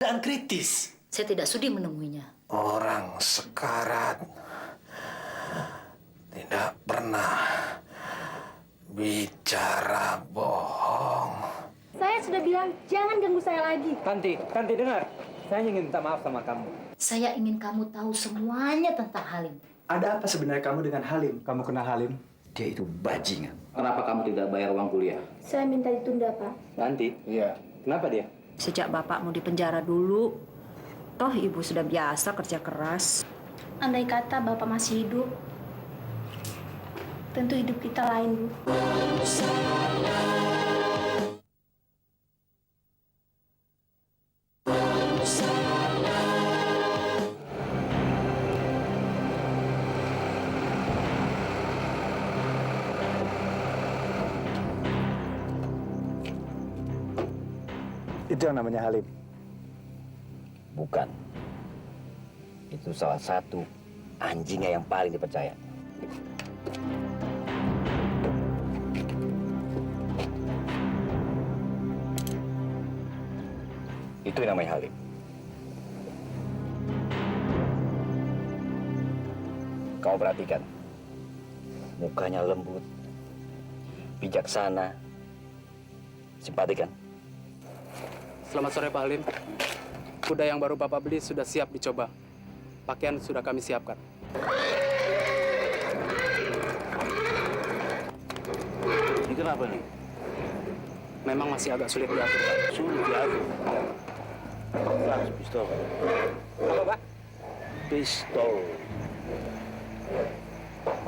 keadaan kritis. Saya tidak sudi menemuinya. Orang sekarat tidak pernah bicara bohong. Saya sudah bilang jangan ganggu saya lagi. Tanti dengar. Saya ingin minta maaf sama kamu. Saya ingin kamu tahu semuanya tentang Halim. Ada apa sebenarnya kamu dengan Halim? Kamu kenal Halim? Dia itu bajingan. Kenapa kamu tidak bayar uang kuliah? Saya minta ditunda, Pak. Tanti? Iya. Kenapa dia? Sejak bapakmu di penjara dulu, toh ibu sudah biasa kerja keras. Andai kata Bapak masih hidup, tentu hidup kita lain, Bu. Itu yang namanya Halim. Bukan. Itu salah satu anjingnya yang paling dipercaya. Itu yang namanya Halim. Kamu perhatikan. Mukanya lembut, bijaksana, simpatik kan? Selamat sore Pak Halim. Kuda yang baru Bapak beli sudah siap dicoba. Pakaian sudah kami siapkan. Ini kenapa nih? Memang masih agak sulit diatur, Pak. Sulit diatur. Pistol. Apa, Pak? Pistol.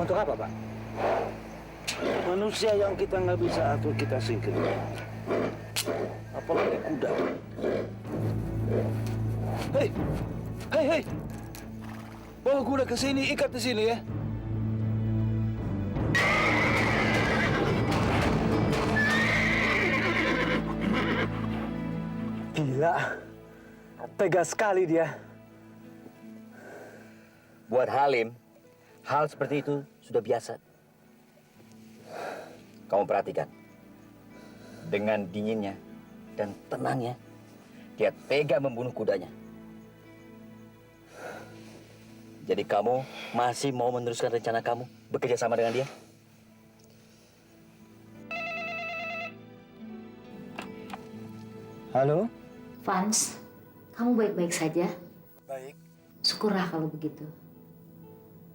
Untuk apa, Pak? Manusia yang kita nggak bisa atur, kita singkirin. Apalagi kuda. Hei! Hei, hei! Bawa kuda ke sini, ikat di sini ya. Gila. Tegas sekali dia. Buat Halim, hal seperti itu sudah biasa. Kamu perhatikan. Dengan dinginnya dan tenangnya, dia tega membunuh kudanya. Jadi kamu masih mau meneruskan rencana kamu bekerja sama dengan dia? Halo? Vans, kamu baik-baik saja? Baik. Syukurlah kalau begitu.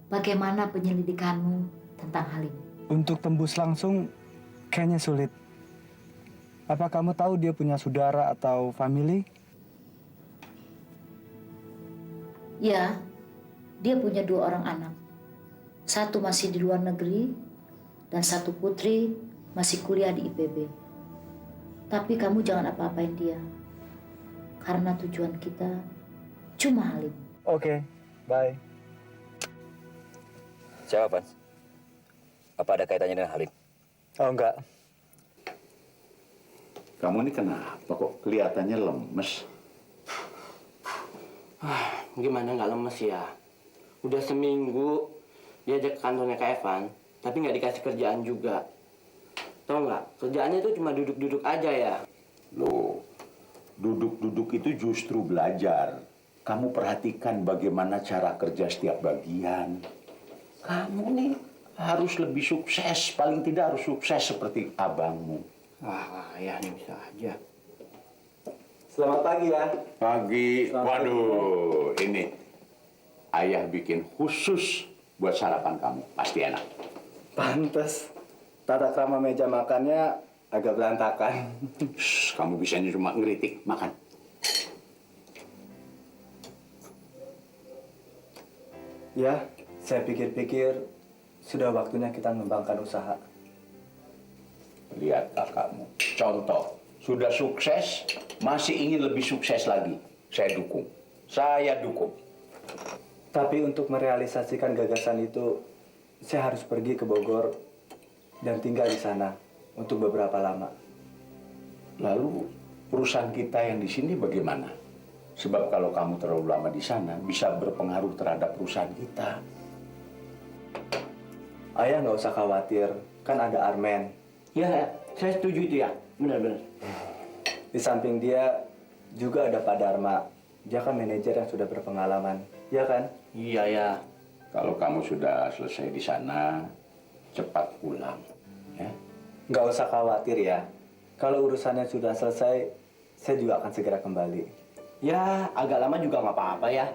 Bagaimana penyelidikanmu tentang Halim? Untuk tembus langsung, kayaknya sulit. Apa kamu tahu dia punya saudara atau family? Ya, dia punya 2 orang anak. Satu masih di luar negeri, dan satu putri masih kuliah di IPB. Tapi kamu jangan apa-apain dia. Karena tujuan kita cuma Halim. Oke, bye. Siapa, Vans? Apa ada kaitannya dengan Halim? Oh, enggak. Kamu ini kenapa kok kelihatannya lemes? Gimana nggak lemes ya? Udah seminggu diajak ke kantornya Kak Evan, tapi nggak dikasih kerjaan juga. Tahu nggak? Kerjaannya itu cuma duduk-duduk aja ya. Loh, duduk-duduk itu justru belajar. Kamu perhatikan bagaimana cara kerja setiap bagian. Kamu nih harus lebih sukses, paling tidak harus sukses seperti abangmu. Ya ini bisa aja. Selamat pagi ya. Pagi, Selamat waduh, ini ayah bikin khusus buat sarapan kamu, pasti enak. Pantes. Tata krama meja makannya agak berantakan. Shh, kamu bisanya cuma ngeritik, makan. Ya, saya pikir-pikir sudah waktunya kita mengembangkan usaha. Lihat kakakmu, contoh, sudah sukses, masih ingin lebih sukses lagi. Saya dukung. Saya dukung. Tapi untuk merealisasikan gagasan itu, saya harus pergi ke Bogor dan tinggal di sana untuk beberapa lama. Lalu perusahaan kita yang di sini bagaimana? Sebab kalau kamu terlalu lama di sana, bisa berpengaruh terhadap perusahaan kita. Ayah nggak usah khawatir, kan ada Armen. Ya, saya setuju itu ya. Benar-benar. Di samping dia, Juga ada Pak Dharma. Dia kan manajer yang sudah berpengalaman. Ya kan? Iya ya. Kalau kamu sudah selesai di sana, cepat pulang. Ya. Nggak usah khawatir ya. Kalau urusannya sudah selesai, saya juga akan segera kembali. Ya, agak lama juga nggak apa-apa ya.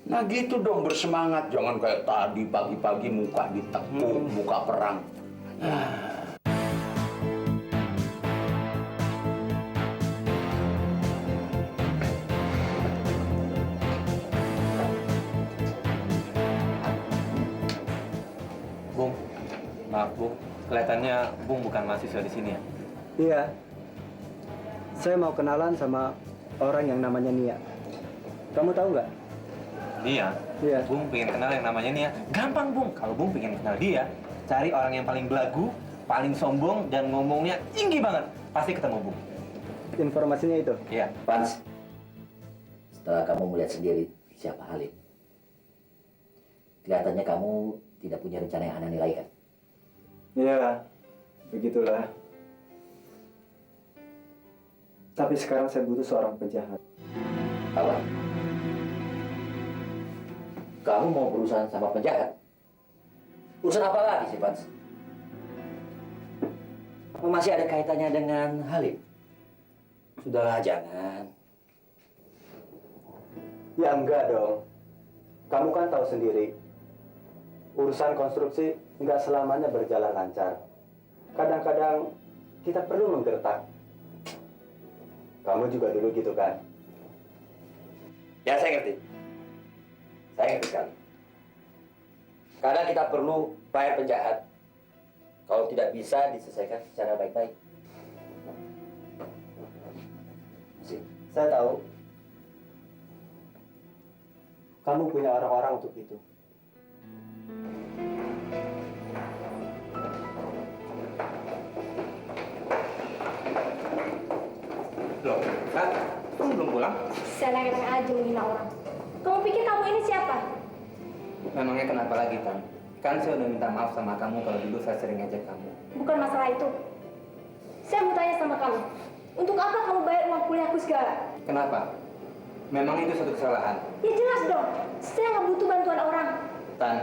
Nah gitu dong, bersemangat. Jangan kayak tadi pagi-pagi muka ditekuk, muka perang. Bung, maaf Bung, kelihatannya Bung bukan mahasiswa di sini ya? Iya. Saya mau kenalan sama orang yang namanya Nia. Kamu tahu nggak? Nia? Iya. Bung pengen kenal yang namanya Nia. Gampang Bung, kalau Bung pengen kenal dia, cari orang yang paling belagu, paling sombong, dan ngomongnya tinggi banget. Pasti ketemu Bung. Informasinya itu? Iya. Vans, setelah kamu melihat sendiri siapa Halim, kelihatannya kamu tidak punya rencana yang aneh lagi kan? Iya, begitulah. Tapi sekarang saya butuh seorang penjahat. Apa? Kamu mau berurusan sama penjahat? Urusan apa lagi sih, Vans? Apa masih ada kaitannya dengan Halim? Sudahlah, jangan. Ya enggak dong. Kamu kan tahu sendiri, urusan konstruksi nggak selamanya berjalan lancar. Kadang-kadang kita perlu menggertak. Kamu juga dulu gitu kan? Ya, saya ngerti. Saya ngerti sekali. Kadang kita perlu bayar penjahat kalau tidak bisa diselesaikan secara baik-baik. Saya tahu. Kamu punya orang-orang untuk itu. Loh, Kak, kamu belum pulang? Senang-senang aja menghina orang. Kamu pikir kamu ini siapa? Memangnya kenapa lagi, Tan? Kan saya udah minta maaf sama kamu kalau dulu saya sering ngajak kamu. Bukan masalah itu. Saya mau tanya sama kamu. Untuk apa kamu bayar uang kuliahku segala? Kenapa? Memang itu satu kesalahan. Ya jelas dong. Saya nggak butuh bantuan orang. Tan,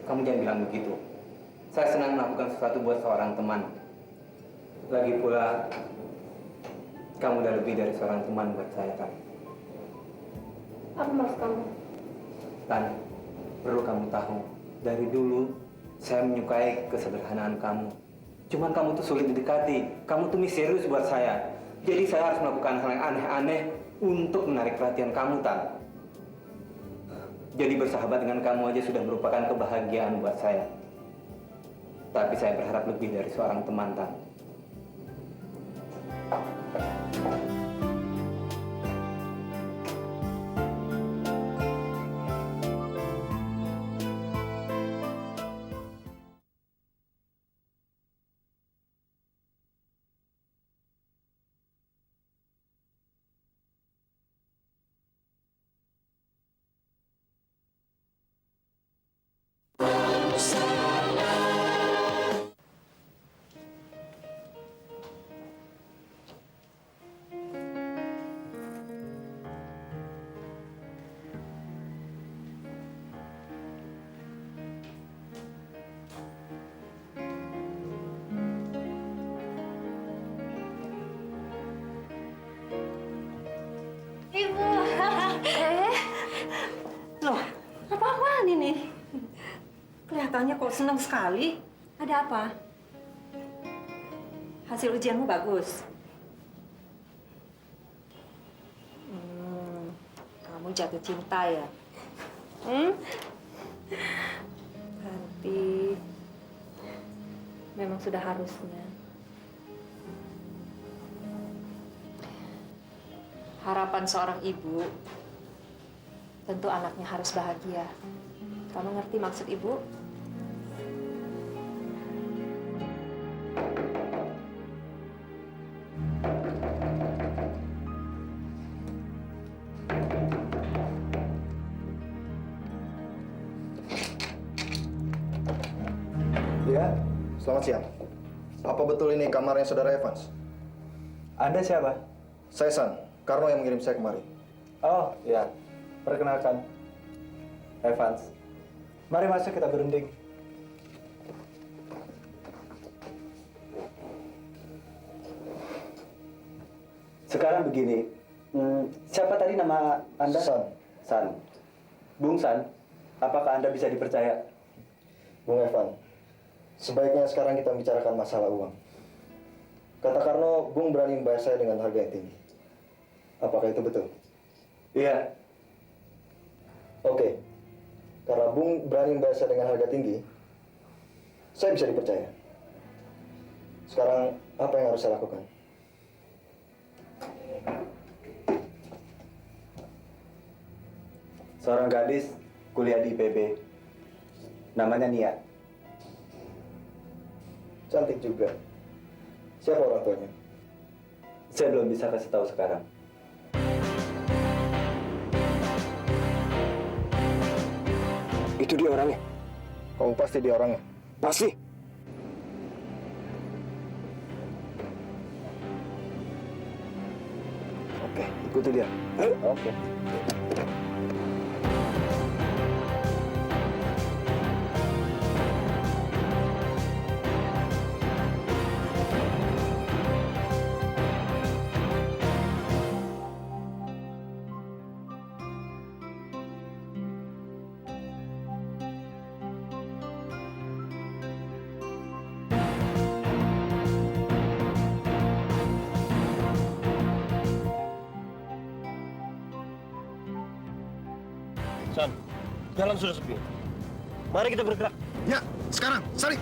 kamu jangan bilang begitu. Saya senang melakukan sesuatu buat seorang teman. Lagi pula, kamu udah lebih dari seorang teman buat saya, Tan. Apa maksud kamu? Tan, perlu kamu tahu, dari dulu saya menyukai kesederhanaan kamu. Cuman kamu tuh sulit didekati, kamu tuh misterius buat saya. Jadi saya harus melakukan hal yang aneh-aneh untuk menarik perhatian kamu, Tan. Jadi bersahabat dengan kamu aja sudah merupakan kebahagiaan buat saya. Tapi saya berharap lebih dari seorang teman, Tan. Ibu. Loh, apa-apaan ini? Kelihatannya kok senang sekali. Ada apa? Hasil ujianmu bagus. Kamu jatuh cinta ya? Berarti memang sudah harusnya. Harapan seorang ibu, tentu anaknya harus bahagia. Kamu ngerti maksud ibu? Ya, selamat siang. Apa betul ini kamarnya saudara Evans? Anda siapa? Saya San, Karno yang mengirim saya kemari. Oh, ya. Perkenalkan. Evans. Mari masuk, kita berunding. Sekarang begini. Siapa tadi nama Anda? San. San. Bung San, apakah Anda bisa dipercaya? Bung Evan, sebaiknya sekarang kita bicarakan masalah uang. Kata Karno, Bung berani membayar saya dengan harga yang tinggi. Apakah itu betul? Iya. Oke. Karena Bung berani membayar saya dengan harga tinggi, saya bisa dipercaya. Sekarang, apa yang harus saya lakukan? Seorang gadis kuliah di IPB. Namanya Nia. Cantik juga. Siapa orang tuanya? Saya belum bisa kasih tahu sekarang. Itu dia orangnya. Kamu pasti dia orangnya? Pasti. Oke, ikuti dia. Oke. San, jalan sudah sepi. Mari kita bergerak. Ya, sekarang, Sari.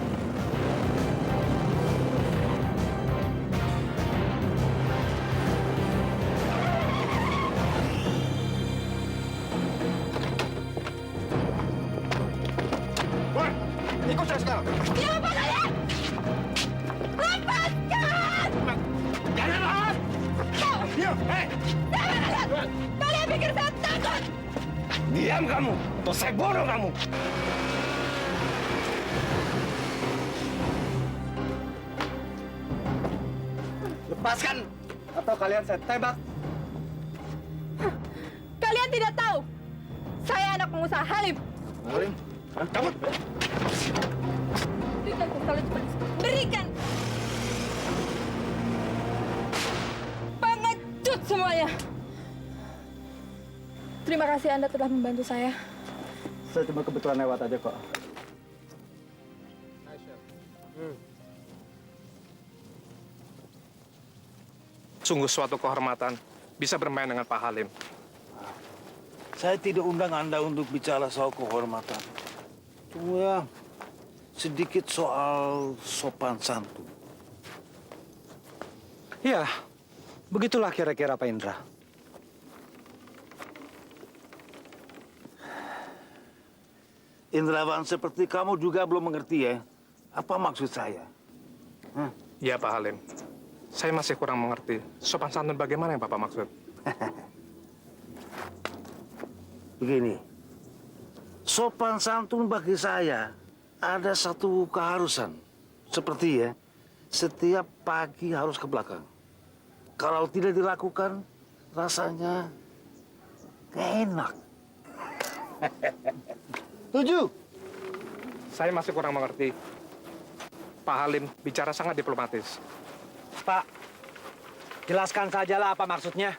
Woi, ikut saya sekarang. Siapa kalian? Lepaskan! Jangan lawan. Diam, hei. Siapa kalian? Kalian pikir saya takut? Diam kamu, atau saya bunuh kamu. Lepaskan, atau kalian saya tembak. Kalian tidak tahu. Saya anak pengusaha Halim. Halim, cabut. Berikan pistol itu pada saya. Berikan. Pengecut semuanya. Terima kasih Anda telah membantu saya. Saya cuma kebetulan lewat aja kok. Sungguh suatu kehormatan bisa bermain dengan Pak Halim. Saya tidak undang Anda untuk bicara soal kehormatan. Cuma ya, sedikit soal sopan santun. Ya, begitulah kira-kira Pak Indra. Indrawan seperti kamu juga belum mengerti ya, apa maksud saya? Ya Pak Halim, saya masih kurang mengerti. Sopan santun bagaimana yang Bapak maksud? Begini, sopan santun bagi saya ada satu keharusan. Seperti ya, setiap pagi harus ke belakang. Kalau tidak dilakukan, rasanya nggak enak. Setuju? Saya masih kurang mengerti. Pak Halim bicara sangat diplomatis. Pak, jelaskan sajalah apa maksudnya.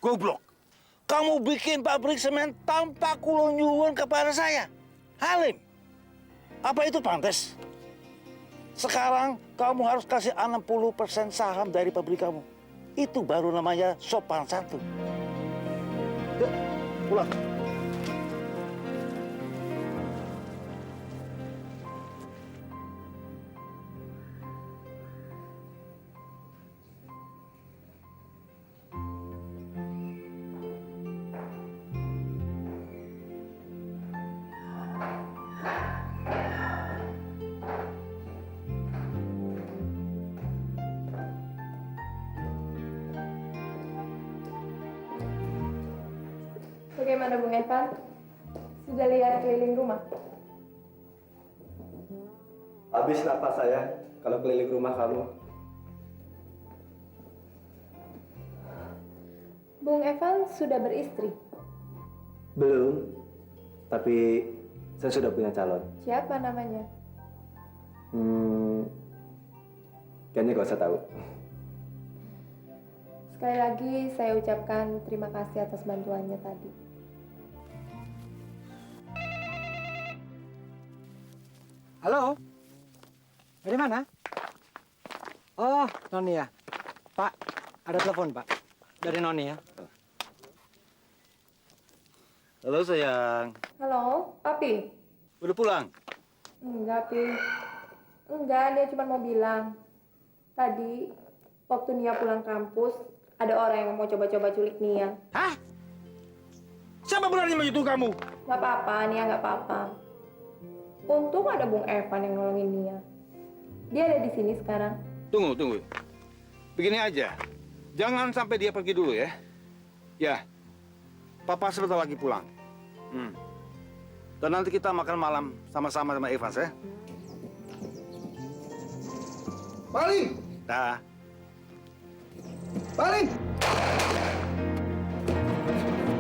Goblok, kamu bikin pabrik semen tanpa kulonyuwun kepada saya. Halim, apa itu pantas? Sekarang kamu harus kasih 60% saham dari pabrik kamu. Itu baru namanya sopan santun. Yuk, pulang. Bagaimana Bung Evan? Sudah lihat keliling rumah? Habis napas saya kalau keliling rumah kamu. Bung Evan sudah beristri. Belum, tapi saya sudah punya calon. Siapa namanya? Kayaknya gak usah tahu. Sekali lagi saya ucapkan terima kasih atas bantuannya tadi. Halo? Dari mana? Oh, Noni ya. Pak, ada telepon, Pak. Dari Noni ya. Halo sayang, Halo, Papi? udah pulang? Enggak, Pi. Enggak, dia cuma mau bilang. Tadi, waktu Nia pulang kampus, ada orang yang mau coba-coba culik Nia. Hah? Siapa berani menyentuh kamu? Nggak apa-apa, Nia nggak apa-apa. Untung ada Bung Evan yang nolongin Nia. Dia ada di sini sekarang. Tunggu. Begini aja, jangan sampai dia pergi dulu ya. Ya, Papa sebentar lagi pulang. Dan nanti kita makan malam sama-sama sama Evans ya. Paling! Dah. Paling!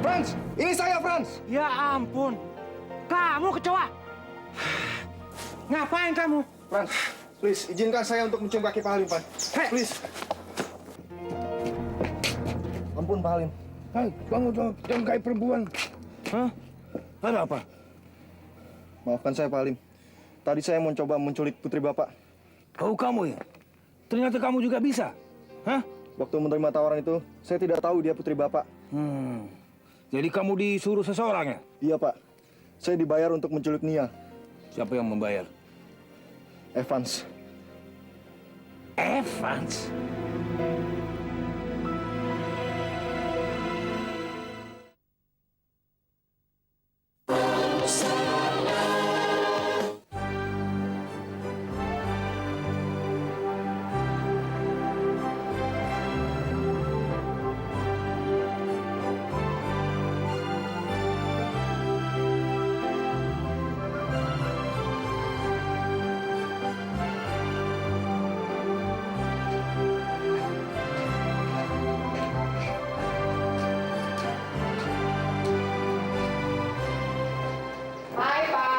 Franz! Ini saya, Franz! Ya ampun. Kamu kecoa. Ngapain kamu? Franz, please, izinkan saya untuk mencium kaki Pak Halim, Pak. Please. Ampun, Pak Halim. Hai, kamu jangan kayak perempuan. Hah? Ada apa? Maafkan saya, Pak Halim. Tadi saya mencoba menculik putri Bapak. Oh, kamu ya? Ternyata kamu juga bisa. Hah? Waktu menerima tawaran itu, saya tidak tahu dia putri Bapak. Jadi kamu disuruh seseorang ya? Iya, Pak. Saya dibayar untuk menculik Nia. Siapa yang membayar? Evans. Evans? Hai, Pak.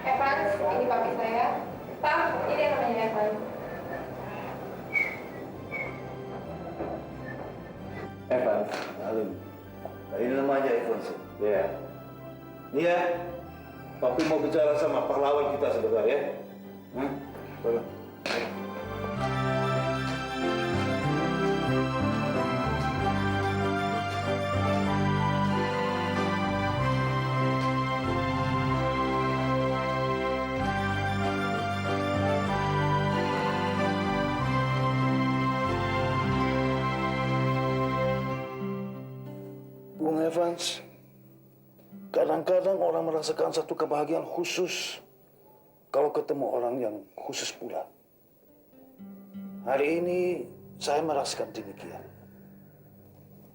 Evans, ini papi saya. Pak, ini yang namanya Evans. Evans, Halim. Nah, ini namanya Evans. Ya. Nia, Papi mau bicara sama pahlawan kita sebentar ya. Tolong. Bung Evans, kadang-kadang orang merasakan satu kebahagiaan khusus kalau ketemu orang yang khusus pula. Hari ini saya merasakan demikian.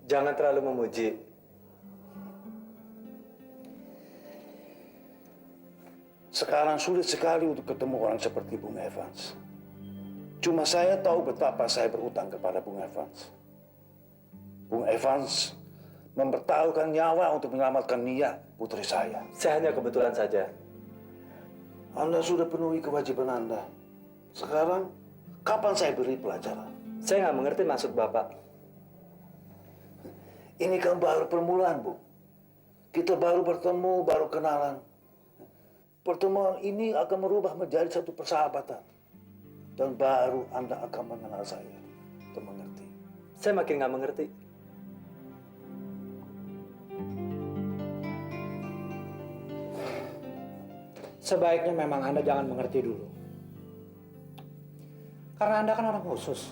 Jangan terlalu memuji. Sekarang sulit sekali untuk ketemu orang seperti Bung Evans. Cuma saya tahu betapa saya berutang kepada Bung Evans. Bung Evans mempertaruhkan nyawa untuk menyelamatkan Nia, putri saya. Saya hanya kebetulan saja. Anda sudah penuhi kewajiban Anda. Sekarang, kapan saya beri pelajaran? Saya nggak mengerti maksud Bapak. Ini kan baru permulaan, Bu. Kita baru bertemu, baru kenalan. Pertemuan ini akan merubah menjadi satu persahabatan. Dan baru Anda akan mengenal saya dan mengerti. Saya makin nggak mengerti. Sebaiknya memang Anda jangan mengerti dulu. Karena Anda kan orang khusus.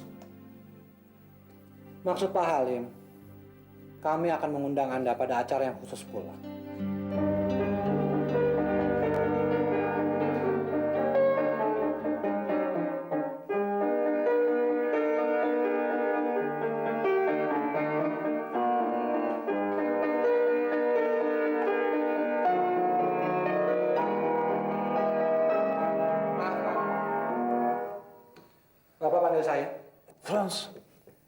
Maksud Pak Halim, kami akan mengundang Anda pada acara yang khusus pula. panggil saya? Franz,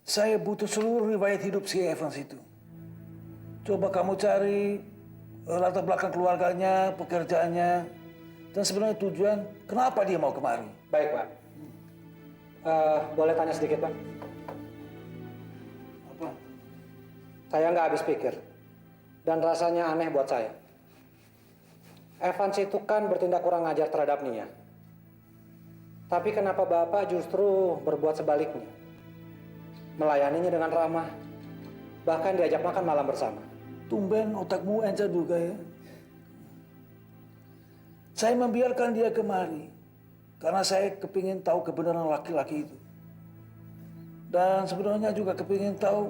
saya butuh seluruh riwayat hidup si Evans itu. Coba kamu cari latar belakang keluarganya, pekerjaannya, dan sebenarnya tujuan kenapa dia mau kemari. Baik, Pak. Boleh tanya sedikit, Pak? Apa? Saya nggak habis pikir. Dan rasanya aneh buat saya. Evans itu kan bertindak kurang ajar terhadap Nia. Tapi kenapa Bapak justru berbuat sebaliknya? Melayaninya dengan ramah. Bahkan diajak makan malam bersama. Tumben otakmu encer juga ya. Saya membiarkan dia kemari karena saya kepingin tahu kebenaran laki-laki itu. Dan sebenarnya juga kepingin tahu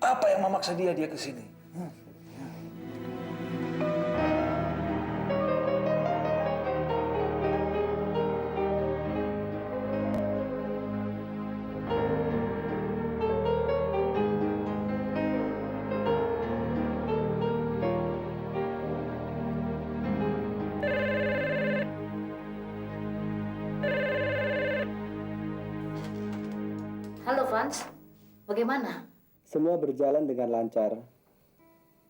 apa yang memaksa dia ke sini. Halo Vans, bagaimana? Semua berjalan dengan lancar.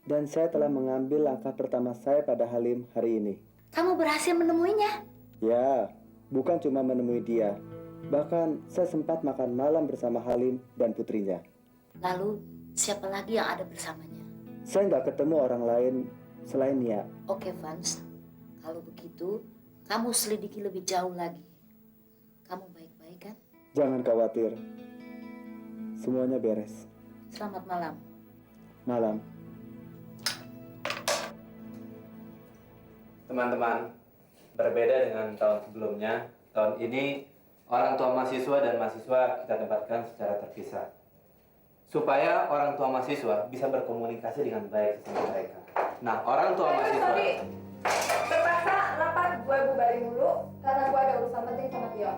Dan saya telah mengambil langkah pertama saya pada Halim hari ini. Kamu berhasil menemuinya? Ya, bukan cuma menemui dia. Bahkan saya sempat makan malam bersama Halim dan putrinya. Lalu, siapa lagi yang ada bersamanya? Saya nggak ketemu orang lain selain Nia. Oke, Vans. Kalau begitu, kamu selidiki lebih jauh lagi. Kamu baik-baik kan? Jangan khawatir. Semuanya beres. Selamat malam. Malam. Teman-teman, berbeda dengan tahun sebelumnya, tahun ini orang tua mahasiswa dan mahasiswa kita tempatkan secara terpisah. Supaya orang tua mahasiswa bisa berkomunikasi dengan baik sama mereka. Nah, orang tua mahasiswa... Sorry, terpaksa rapat gue bubarin dulu karena gue ada urusan penting sama Tio.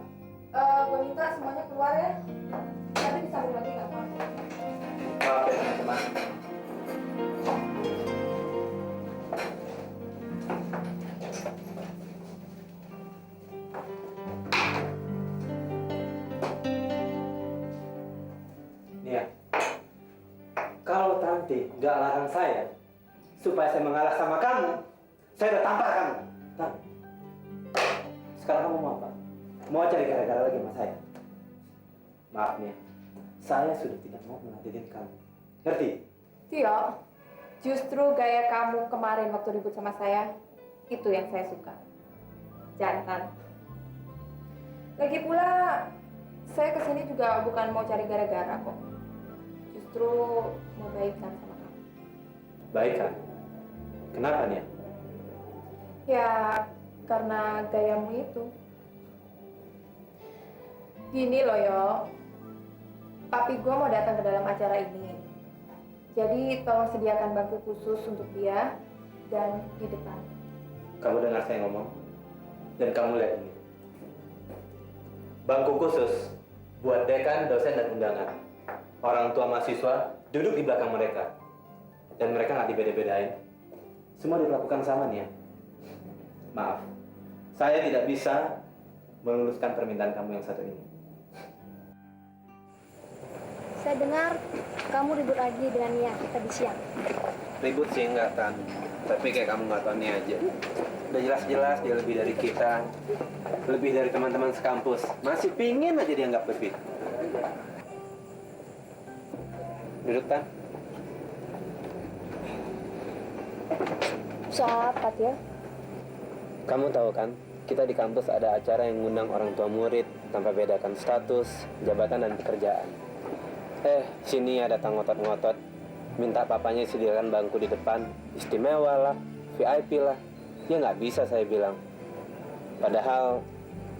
Gue minta semuanya keluar ya. Nanti disambung lagi nggak apa-apa. Maaf ya teman-teman. Nia, kalau Tanti nggak larang saya supaya saya mengalah sama kamu, saya udah tampar kamu. Nah, sekarang kamu mau apa? Mau cari gara-gara lagi sama saya? Maaf Nia, saya sudah tidak mau mengadenin kamu. Ngerti? Tio, justru gaya kamu kemarin waktu ribut sama saya, itu yang saya suka. Jantan. Lagi pula, saya kesini juga bukan mau cari gara-gara kok. Justru mau baikkan sama kamu. Baikkan? Kenapa Nia? Ya, karena gayamu itu. Gini loh, Yo. Papi gue mau datang ke dalam acara ini. Jadi tolong sediakan bangku khusus untuk dia dan di depan. Kamu dengar saya ngomong? Dan kamu lihat ini. Bangku khusus buat dekan, dosen, dan undangan. Orang tua mahasiswa duduk di belakang mereka. Dan mereka nggak dibeda-bedain. Semua dilakukan sama nih ya. Maaf, saya tidak bisa meluluskan permintaan kamu yang satu ini. Saya dengar kamu ribut lagi dengan Nia tadi siang. Ribut sih enggak, Tan. Tapi kayak kamu nggak tahu nih aja. Udah jelas-jelas dia lebih dari kita. Lebih dari teman-teman sekampus. Masih pingin aja dianggap lebih. Duduk, Tan. Soal apa ya? Kamu tahu kan, kita di kampus ada acara yang ngundang orang tua murid tanpa bedakan status, jabatan, dan pekerjaan. Sini ada datang ngotot-ngotot, minta papanya sediakan bangku di depan, istimewa lah, VIP lah. Ya nggak bisa saya bilang. Padahal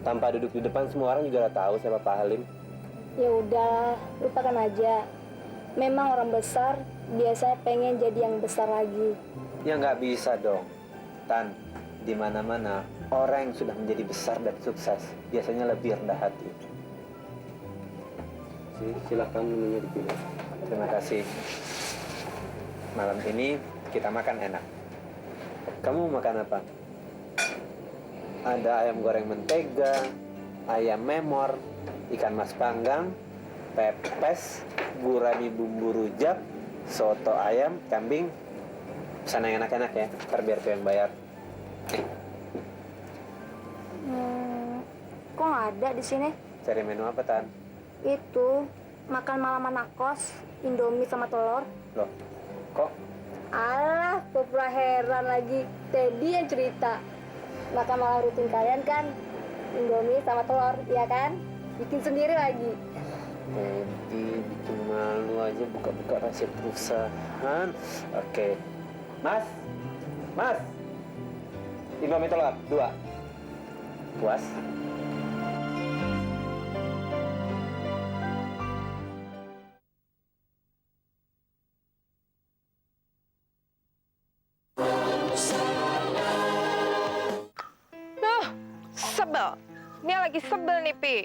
tanpa duduk di depan semua orang juga udah tahu siapa Pak Halim. Ya udah, lupakan aja. Memang orang besar biasanya pengen jadi yang besar lagi. Ya nggak bisa dong, Tan. Di mana-mana orang yang sudah menjadi besar dan sukses biasanya lebih rendah hati. Silahkan menunya dipilih. Terima kasih. Malam ini kita makan enak. Kamu mau makan apa? Ada ayam goreng mentega, ayam memor, ikan mas panggang, pepes, gurami bumbu rujak, soto ayam, kambing. Pesan yang enak-enak ya, ntar biar aku yang bayar. Kok nggak ada di sini? Cari menu apa, Tan? Itu makan malam anak kos, Indomie sama telur. Loh, kok? Alah, pura heran lagi. Teddy yang cerita. Makan malam rutin kalian kan, Indomie sama telur, iya kan? Bikin sendiri lagi. Teddy bikin malu aja buka-buka rahasia perusahaan. Oke. Mas, Indomie telur 2. Puas? Sebel. Ini lagi sebel nih, Pi.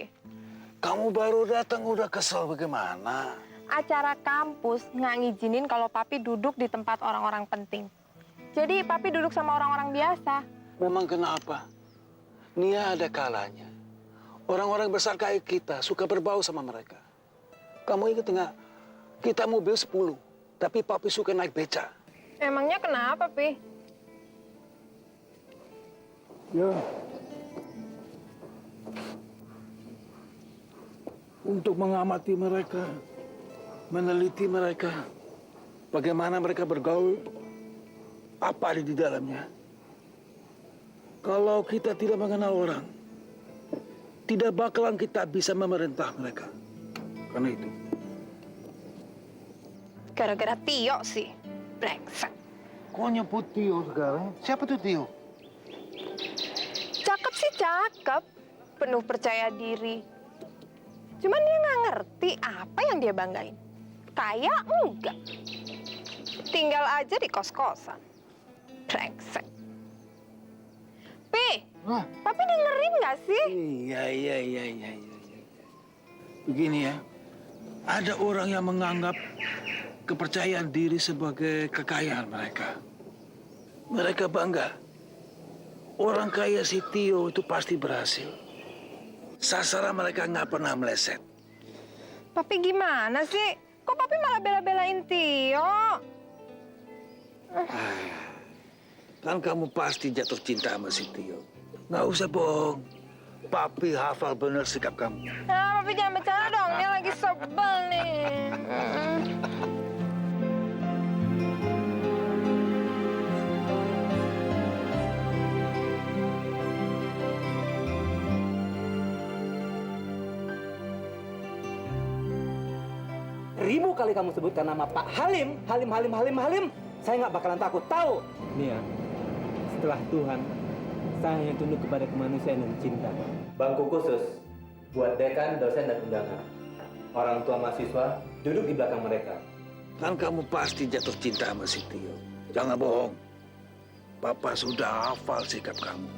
Kamu baru datang udah kesel bagaimana? Acara kampus nggak ngizinin kalau Papi duduk di tempat orang-orang penting. Jadi Papi duduk sama orang-orang biasa. Memang kenapa? Nia ada kalanya. Orang-orang besar kayak kita suka berbau sama mereka. Kamu ingat nggak? Kita mobil 10, tapi Papi suka naik beca. Emangnya kenapa, Pi? Ya. Untuk mengamati mereka, meneliti mereka, bagaimana mereka bergaul, apa ada di dalamnya. Kalau kita tidak mengenal orang, tidak bakalan kita bisa memerintah mereka. Karena itu. Gara-gara Tio sih. Brengsek. Kok nyebut Tio sekarang? Siapa tuh Tio? Cakep sih cakep. Penuh percaya diri. Cuman dia nggak ngerti apa yang dia banggain. Kaya enggak. Tinggal aja di kos-kosan. Brengsek. Pi, Papi dengerin nggak sih? Iya. Begini ya, ada orang yang menganggap kepercayaan diri sebagai kekayaan mereka. Mereka bangga. Orang kaya si Tio itu pasti berhasil. Sasaran mereka nggak pernah meleset. Papi gimana sih? Kok Papi malah bela-belain Tio? Kan kamu pasti jatuh cinta sama si Tio. Nggak usah bohong. Papi hafal bener sikap kamu. Nah, Papi jangan bercanda dong. Dia lagi sebel nih. Ribu kali kamu sebutkan nama Pak Halim, saya nggak bakalan takut, tahu? Nia, setelah Tuhan, saya hanya tunduk kepada kemanusiaan dan cinta. Bangku khusus buat dekan, dosen, dan undangan. Orang tua mahasiswa duduk di belakang mereka. Kan kamu pasti jatuh cinta sama si Tio. Jangan bohong. Papa sudah hafal sikap kamu.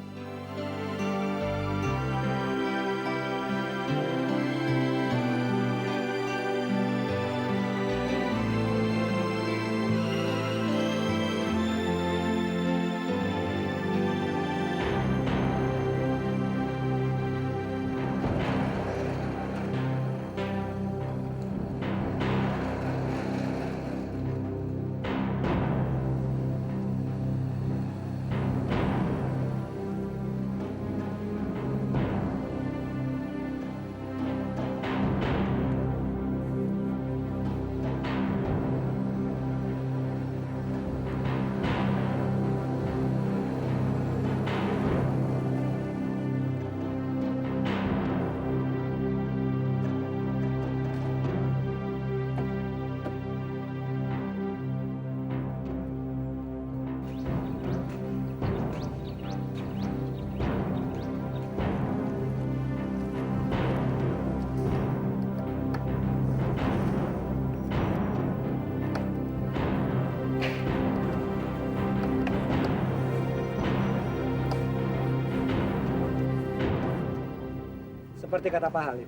Seperti kata Pak Halim,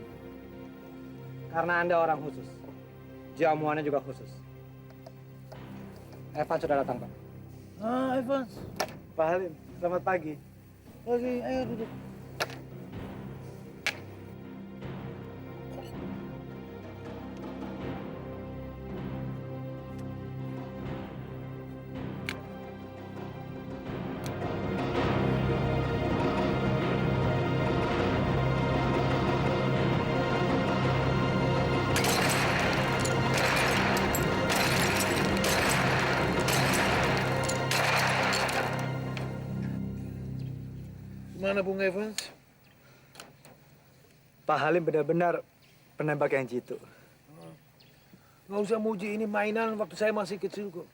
karena Anda orang khusus, jamuannya juga khusus. Evan sudah datang, Pak. Evan. Pak Halim, selamat pagi. Pagi, ayo duduk. Gimana Bung Evans? Pak Halim benar-benar penembak yang jitu. Nggak usah muji, ini mainan waktu saya masih kecil kok.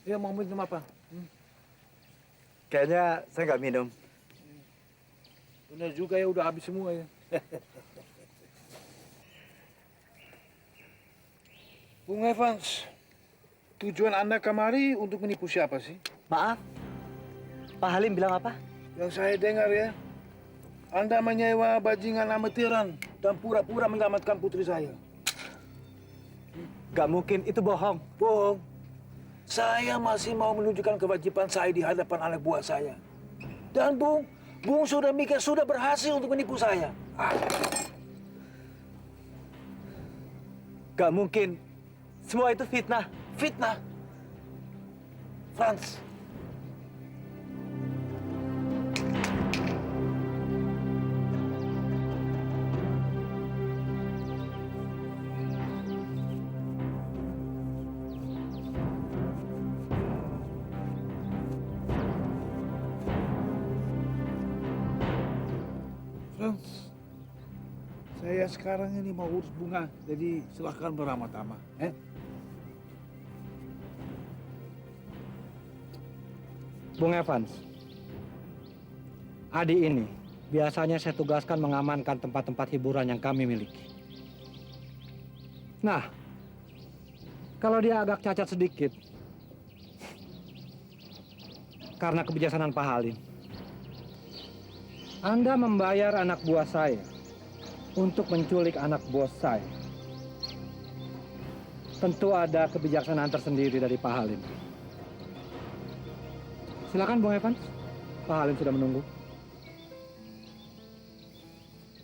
Ya mau minum apa? Kayaknya saya nggak minum. Benar juga ya, udah habis semua ya. Bung Evans, tujuan Anda kemari untuk menipu siapa sih? Maaf, Pak Halim bilang apa? Yang saya dengar ya, Anda menyewa bajingan amatiran dan pura-pura menyelamatkan putri saya. Gak mungkin, itu bohong. Bohong. Saya masih mau menunjukkan kewajiban saya di hadapan anak buah saya. Dan Bung sudah mikir, sudah berhasil untuk menipu saya. Gak mungkin. Semua itu fitnah. Fitnah. Franz. Franz, saya sekarang ini mau urus bunga, jadi silahkan beramah-tamah. Bung Evans, Adi ini biasanya saya tugaskan mengamankan tempat-tempat hiburan yang kami miliki. Nah, kalau dia agak cacat sedikit, karena kebijaksanaan Pak Halim, Anda membayar anak buah saya untuk menculik anak bos saya. Tentu ada kebijaksanaan tersendiri dari Pak Halim. Silakan Bung Evans, Pak Halim sudah menunggu.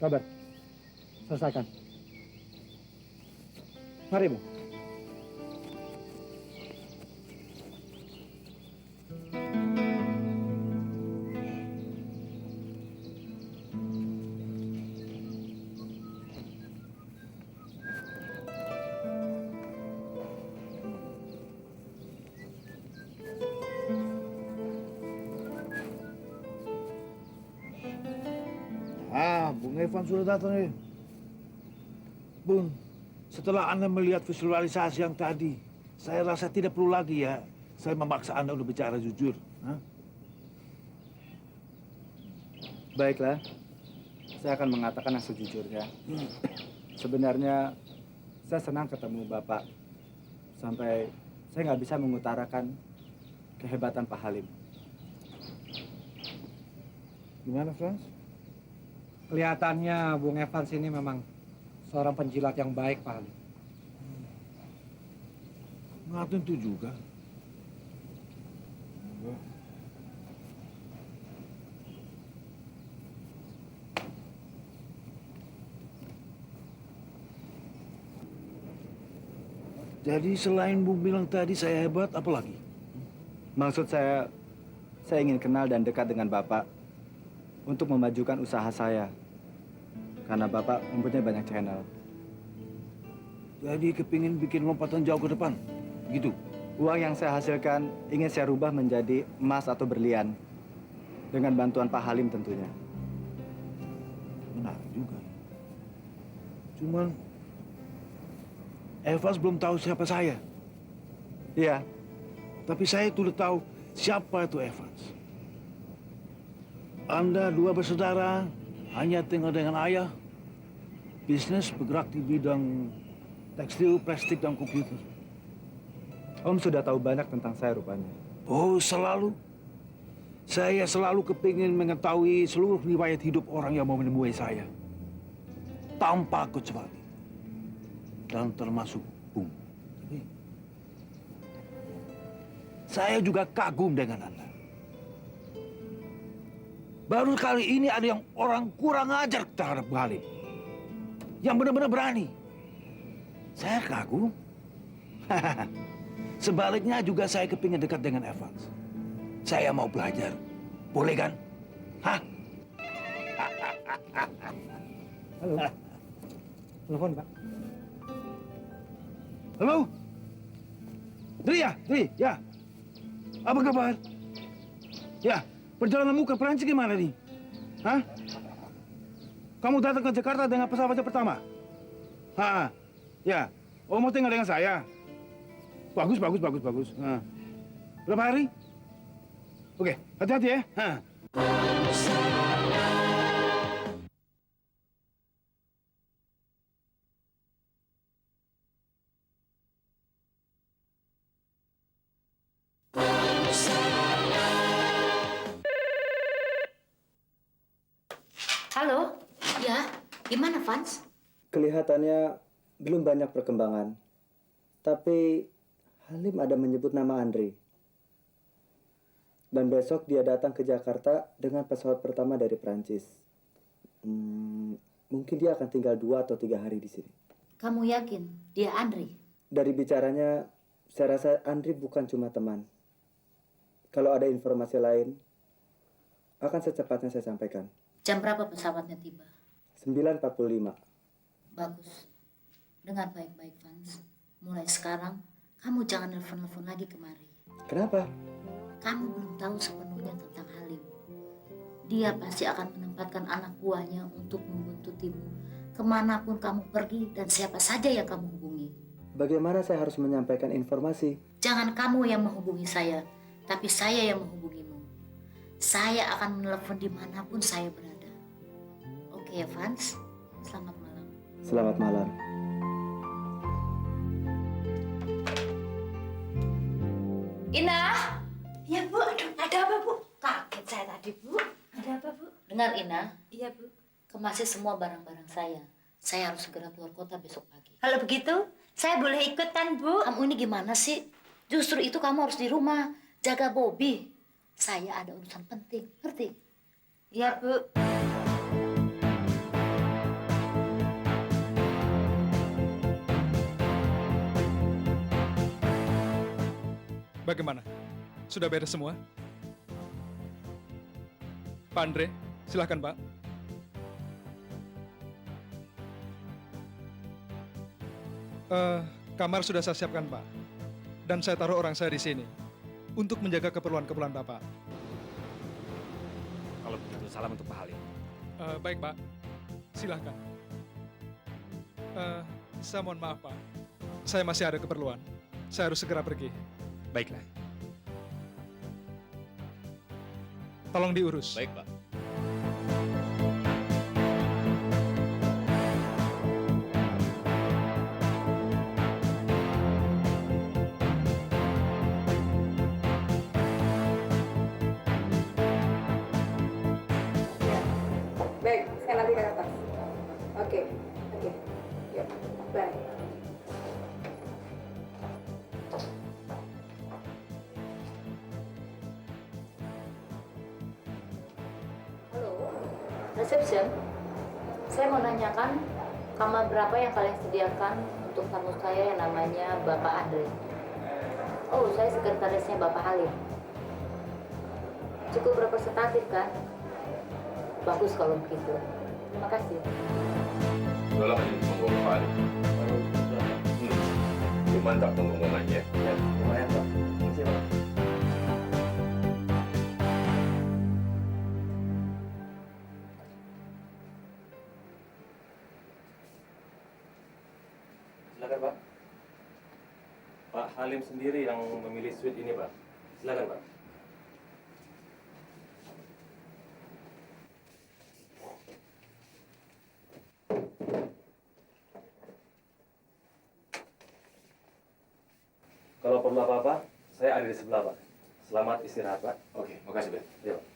Robert, selesaikan. Mari, Bu. Bung Evan sudah datang ya. Bung, setelah Anda melihat visualisasi yang tadi, saya rasa tidak perlu lagi ya saya memaksa Anda untuk bicara jujur. Baiklah, saya akan mengatakan yang sejujurnya. Sebenarnya saya senang ketemu Bapak. Sampai saya nggak bisa mengutarakan kehebatan Pak Halim. Gimana, Franz? Kelihatannya Bung Evans ini memang seorang penjilat yang baik, Pak Halim. Nggak tentu juga. Jadi selain Bung bilang tadi saya hebat, apa lagi? Maksud saya ingin kenal dan dekat dengan Bapak untuk memajukan usaha saya. Karena Bapak mempunyai banyak channel. Jadi kepingin bikin lompatan jauh ke depan, gitu? Uang yang saya hasilkan ingin saya rubah menjadi emas atau berlian. Dengan bantuan Pak Halim tentunya. Benar juga. Cuman Evans belum tahu siapa saya. Iya. Tapi saya sudah tahu siapa itu Evans. Anda dua bersaudara, hanya tinggal dengan ayah. Bisnis bergerak di bidang tekstil, plastik, dan komputer. Om sudah tahu banyak tentang saya rupanya. Oh, selalu. Saya selalu kepingin mengetahui seluruh riwayat hidup orang yang mau menemui saya. Tanpa kecuali. Dan termasuk Bung. Saya juga kagum dengan Anda. Baru kali ini ada yang orang kurang ajar terhadap Halim. Yang benar-benar berani. Saya kagum. Sebaliknya juga saya kepingin dekat dengan Evans. Saya mau belajar. Boleh kan? Hah? Halo. Telepon, Pak. Halo? Dri ya? Dri, ya. Apa kabar? Ya, perjalananmu ke Perancis gimana nih? Hah? Kamu datang ke Jakarta dengan pesawat yang pertama? Hah? Ya. Oh, mau tinggal dengan saya? Bagus, bagus, bagus, bagus. Hah. Berapa hari? Oke, hati-hati ya. Hah. Halo? Ya, gimana, Vans? Kelihatannya belum banyak perkembangan. Tapi Halim ada menyebut nama Andre. Dan besok dia datang ke Jakarta dengan pesawat pertama dari Prancis. Mungkin dia akan tinggal 2 atau 3 hari di sini. Kamu yakin dia Andri? Dari bicaranya, saya rasa Andre bukan cuma teman. Kalau ada informasi lain, akan secepatnya saya sampaikan. Jam berapa pesawatnya tiba? 9.45. Bagus. Dengar baik-baik, Vans. Mulai sekarang, kamu jangan nelfon-nelfon lagi kemari. Kenapa? Kamu belum tahu sepenuhnya tentang Halim. Dia pasti akan menempatkan anak buahnya untuk membuntutimu kemanapun kamu pergi dan siapa saja yang kamu hubungi. Bagaimana saya harus menyampaikan informasi? Jangan kamu yang menghubungi saya, tapi saya yang menghubungimu. Saya akan menelpon dimanapun saya berada. Oke ya, Vans? Selamat malam. Selamat malam. Ina! Ya, Bu. Aduh, ada apa, Bu? Kaget saya tadi, Bu. Ada apa, Bu? Dengar, Ina. Iya, Bu. Kemasi semua barang-barang saya. Saya harus segera keluar kota besok pagi. Kalau begitu, saya boleh ikut kan, Bu? Kamu ini gimana sih? Justru itu kamu harus di rumah. Jaga Bobby. Saya ada urusan penting, ngerti? Iya, Bu. Bagaimana? Sudah beres semua? Pak Andre, silakan Pak. Kamar sudah saya siapkan Pak. Dan saya taruh orang saya di sini untuk menjaga keperluan-keperluan Bapak. Kalau begitu, salam untuk Pak Halim. Baik Pak, silahkan. Saya mohon maaf Pak, saya masih ada keperluan. Saya harus segera pergi. Baiklah. Tolong diurus. Baik, Pak. Baik, saya nanti ke atas. Oke. Yuk, bye. Halo, reception. Saya mau nanyakan kamar berapa yang kalian sediakan untuk tamu saya yang namanya Bapak Andre. Oh, saya sekretarisnya Bapak Halim. Cukup representatif kan? Bagus kalau begitu. Terima kasih. Tolong monggo Pak. Mantap pengumumannya. Ya, lumayan Pak. Terima kasih Pak. Silakan Pak. Pak Halim sendiri yang memilih suite ini Pak. Silakan Pak. Kalau perlu apa-apa, saya ada di sebelah Pak. Selamat istirahat Pak. Oke, makasih Ben. Ya Pak.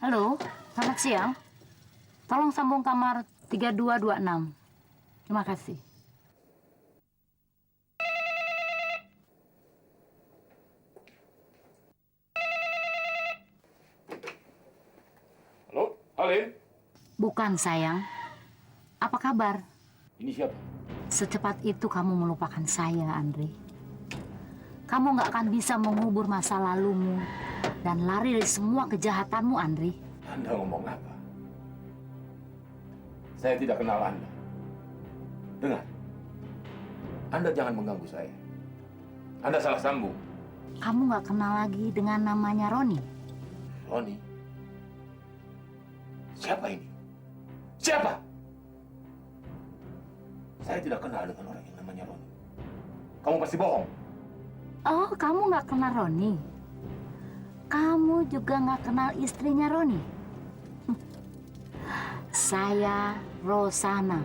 Halo, selamat siang. Tolong sambung kamar 3226. Terima kasih. Halo, Halim. Bukan, sayang. Apa kabar? Ini siapa? Secepat itu kamu melupakan saya, Andre. Kamu nggak akan bisa mengubur masa lalumu dan lari dari semua kejahatanmu, Andre. Anda ngomong apa? Saya tidak kenal Anda. Dengar, Anda jangan mengganggu saya. Anda salah sambung. Kamu nggak kenal lagi dengan namanya Roni? Roni? Siapa ini? Siapa? Saya tidak kenal dengan orang yang namanya Roni. Kamu pasti bohong. Oh, kamu nggak kenal Roni? Kamu juga nggak kenal istrinya Roni? Saya Rosana.